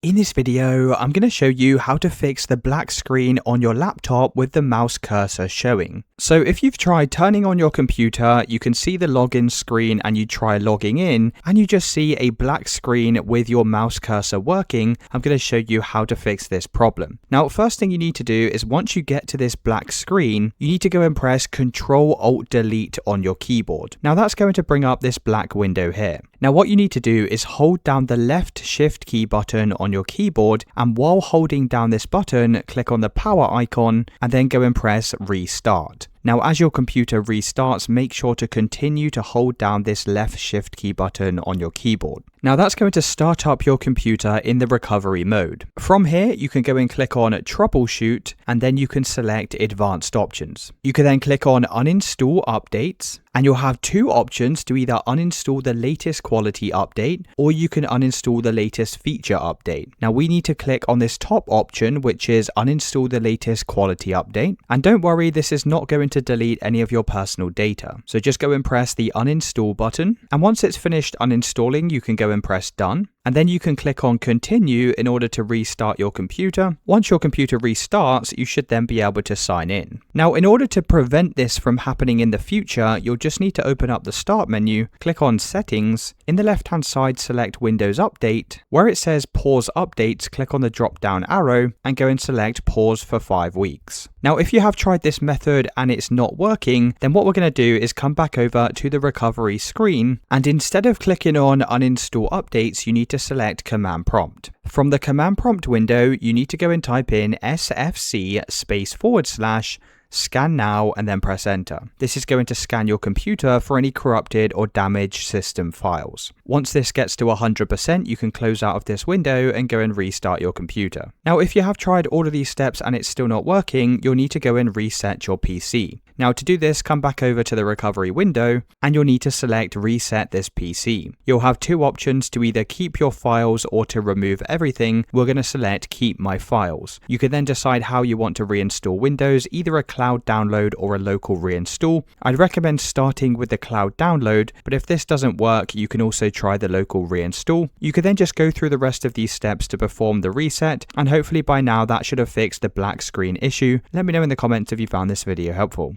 In this video, I'm going to show you how to fix the black screen on your laptop with the mouse cursor showing. So if you've tried turning on your computer, you can see the login screen and you try logging in and you just see a black screen with your mouse cursor working. I'm going to show you how to fix this problem. Now, first thing you need to do is once you get to this black screen, you need to go and press Ctrl-Alt-Delete on your keyboard. Now that's going to bring up this black window here. Now what you need to do is hold down the left shift key button on your keyboard, and while holding down this button, click on the power icon and then go and press restart. Now as your computer restarts, make sure to continue to hold down this left shift key button on your keyboard. Now that's going to start up your computer in the recovery mode. From here, you can go and click on troubleshoot and then you can select advanced options. You can then click on uninstall updates and you'll have two options to either uninstall the latest quality update or you can uninstall the latest feature update. Now we need to click on this top option, which is uninstall the latest quality update. And don't worry, this is not going to delete any of your personal data. So just go and press the uninstall button. And once it's finished uninstalling, you can go and press done. And then you can click on continue in order to restart your computer. Once your computer restarts, you should then be able to sign in. Now, in order to prevent this from happening in the future, you'll just need to open up the start menu, click on settings. In the left-hand side, select Windows Update. Where it says pause updates, click on the drop-down arrow and go and select pause for 5 weeks. Now, if you have tried this method and it's not working, then what we're going to do is come back over to the recovery screen. And instead of clicking on uninstall updates, you need to select command prompt. From the command prompt window, you need to go and type in sfc // scan now and then press enter. This is going to scan your computer for any corrupted or damaged system files. Once this gets to 100%, you can close out of this window and go and restart your computer. Now, if you have tried all of these steps and it's still not working, you'll need to go and reset your PC. Now to do this, come back over to the recovery window and you'll need to select reset this PC. You'll have two options to either keep your files or to remove everything. We're going to select keep my files. You can then decide how you want to reinstall Windows, either a cloud download or a local reinstall. I'd recommend starting with the cloud download, but if this doesn't work, you can also try the local reinstall. You can then just go through the rest of these steps to perform the reset, and hopefully by now that should have fixed the black screen issue. Let me know in the comments if you found this video helpful.